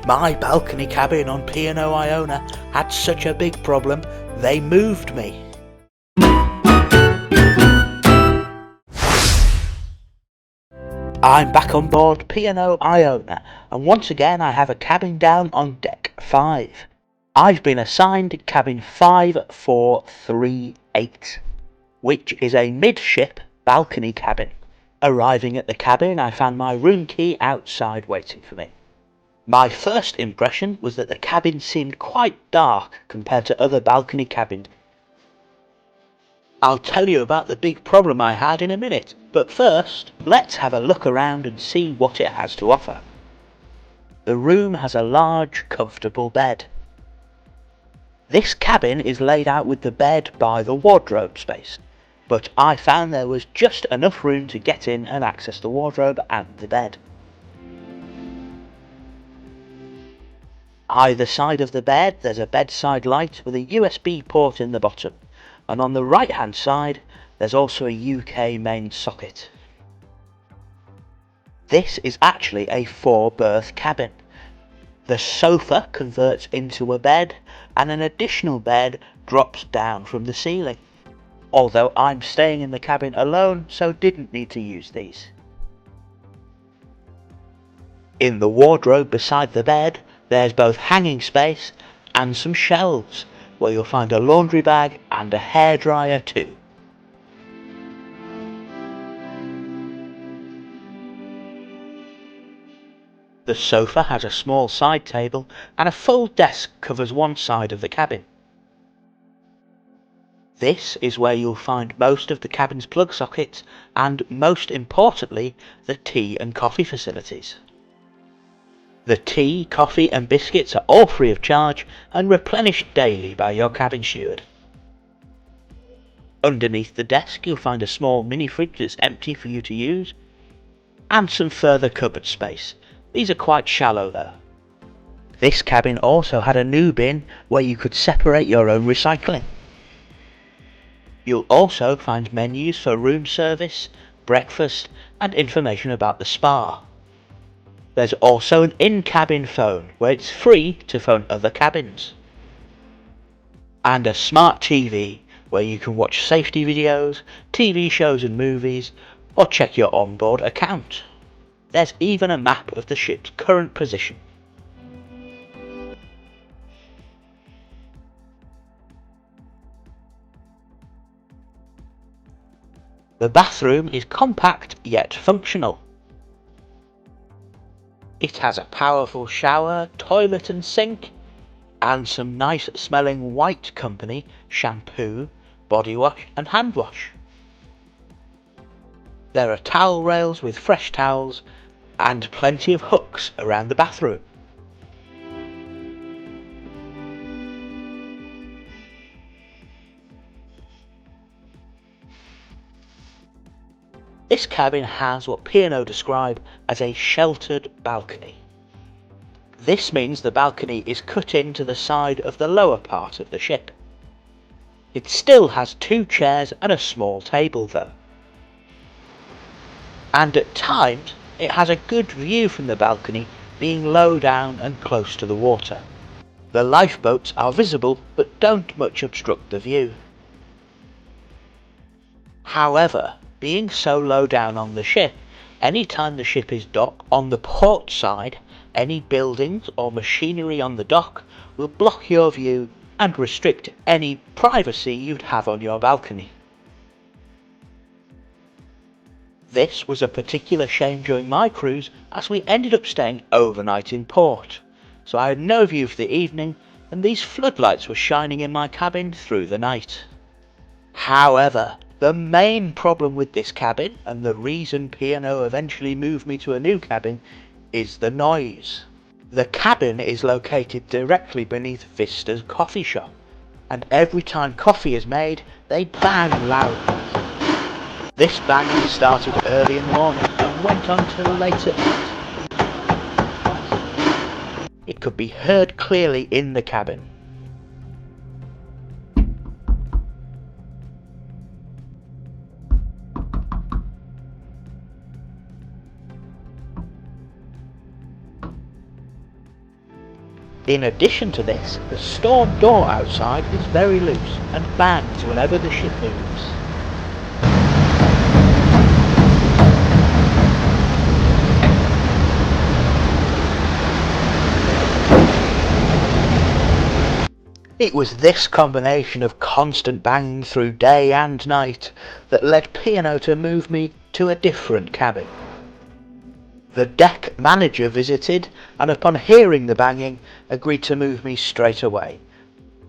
My balcony cabin on P&O Iona had such a big problem, they moved me. I'm back on board P&O Iona, and once again I have a cabin down on deck 5. I've been assigned cabin 5438, which is a midship balcony cabin. Arriving at the cabin, I found my room key outside waiting for me. My first impression was that the cabin seemed quite dark compared to other balcony cabins. I'll tell you about the big problem I had in a minute, but first, let's have a look around and see what it has to offer. The room has a large, comfortable bed. This cabin is laid out with the bed by the wardrobe space, but I found there was just enough room to get in and access the wardrobe and the bed. Either side of the bed there's a bedside light with a USB port in the bottom, and on the right hand side there's also a UK main socket. This is actually a 4-berth cabin. The sofa converts into a bed, and an additional bed drops down from the ceiling. Although I'm staying in the cabin alone, so didn't need to use these. In the wardrobe beside the bed, there's both hanging space and some shelves, where you'll find a laundry bag and a hairdryer too. The sofa has a small side table, and a full desk covers one side of the cabin. This is where you'll find most of the cabin's plug sockets and, most importantly, the tea and coffee facilities. The tea, coffee and biscuits are all free of charge and replenished daily by your cabin steward. Underneath the desk you'll find a small mini fridge that's empty for you to use, and some further cupboard space. These are quite shallow though. This cabin also had a new bin where you could separate your own recycling. You'll also find menus for room service, breakfast and information about the spa. There's also an in-cabin phone where it's free to phone other cabins. And a smart TV where you can watch safety videos, TV shows and movies, or check your onboard account. There's even a map of the ship's current position. The bathroom is compact yet functional. It has a powerful shower, toilet and sink, and some nice smelling White Company shampoo, body wash and hand wash. There are towel rails with fresh towels and plenty of hooks around the bathroom. This cabin has what P&O describe as a sheltered balcony. This means the balcony is cut into the side of the lower part of the ship. It still has 2 chairs and a small table though. And at times it has a good view from the balcony, being low down and close to the water. The lifeboats are visible but don't much obstruct the view. However, being so low down on the ship, any time the ship is docked on the port side, any buildings or machinery on the dock will block your view and restrict any privacy you'd have on your balcony. This was a particular shame during my cruise, as we ended up staying overnight in port, so I had no view for the evening and these floodlights were shining in my cabin through the night. However, the main problem with this cabin, and the reason P&O eventually moved me to a new cabin, is the noise. The cabin is located directly beneath Vista's coffee shop, and every time coffee is made, they bang loudly. This banging started early in the morning and went on till late at night. It could be heard clearly in the cabin. In addition to this, the storm door outside is very loose and bangs whenever the ship moves. It was this combination of constant bang through day and night that led P&O to move me to a different cabin. The deck manager visited and upon hearing the banging agreed to move me straight away.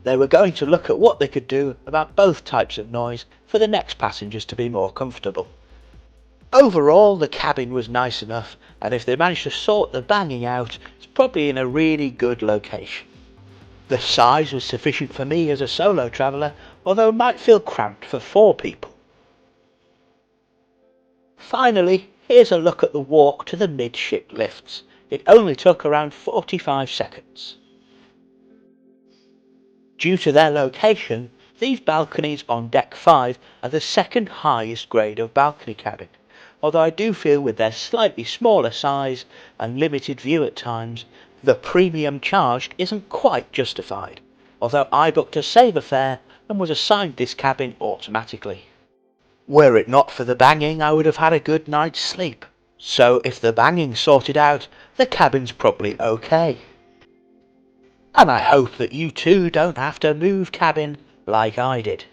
They were going to look at what they could do about both types of noise for the next passengers to be more comfortable. Overall, the cabin was nice enough, and if they managed to sort the banging out, it's probably in a really good location. The size was sufficient for me as a solo traveller, although it might feel cramped for 4 people. Finally, here's a look at the walk to the midship lifts. It only took around 45 seconds. Due to their location, these balconies on deck 5 are the second highest grade of balcony cabin, although I do feel with their slightly smaller size and limited view at times, the premium charged isn't quite justified, although I booked a saver fare and was assigned this cabin automatically. Were it not for the banging, I would have had a good night's sleep, so if the banging's sorted out, the cabin's probably okay. And I hope that you too don't have to move cabin like I did.